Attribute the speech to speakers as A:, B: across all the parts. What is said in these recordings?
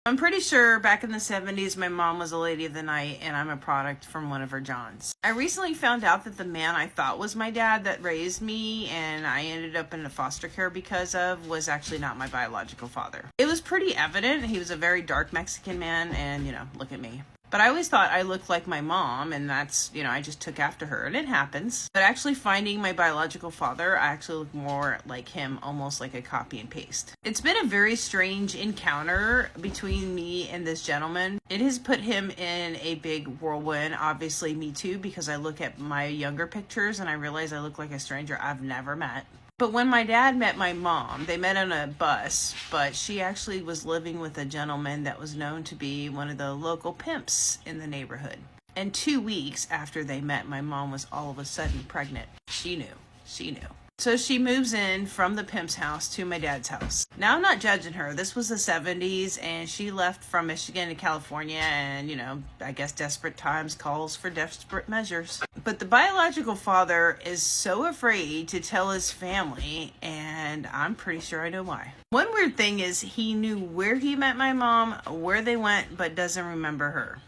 A: I'm pretty sure back in the 70s, my mom was a lady of the night, and I'm a product from one of her Johns. I recently found out that the man I thought was my dad that raised me and I ended up in a foster care because of was actually not my biological father. It was pretty evident. He was a very dark Mexican man, and look at me. But I always thought I looked like my mom, and that's, I just took after her, and it happens. But actually finding my biological father, I actually look more like him, almost like a copy and paste. It's been a very strange encounter between me and this gentleman. It has put him in a big whirlwind, obviously me too, because I look at my younger pictures and I realize I look like a stranger I've never met. But when my dad met my mom, they met on a bus, but she actually was living with a gentleman that was known to be one of the local pimps in the neighborhood. And 2 weeks after they met, my mom was all of a sudden pregnant. She knew. So she moves in from the pimp's house to my dad's house. Now, I'm not judging her. This was the 70s, and she left from Michigan to California, and, I guess desperate times calls for desperate measures. But the biological father is so afraid to tell his family, and I'm pretty sure I know why. One weird thing is he knew where he met my mom, where they went, but doesn't remember her.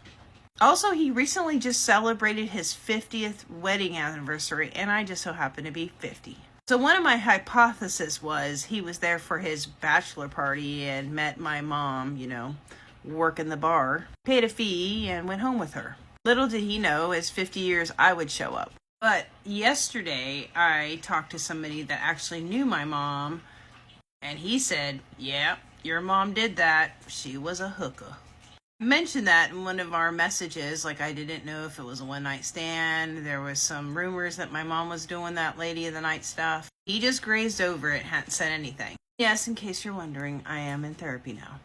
A: Also, he recently just celebrated his 50th wedding anniversary, and I just so happen to be 50. So one of my hypotheses was he was there for his bachelor party and met my mom, working the bar, paid a fee, and went home with her. Little did he know, as 50 years, I would show up. But yesterday, I talked to somebody that actually knew my mom, and he said, yeah, your mom did that. She was a hooker. Mentioned that in one of our messages, like I didn't know if it was a one-night stand. There was some rumors that my mom was doing that lady of the night stuff. He just grazed over it, hadn't said anything. Yes, in case you're wondering, I am in therapy now.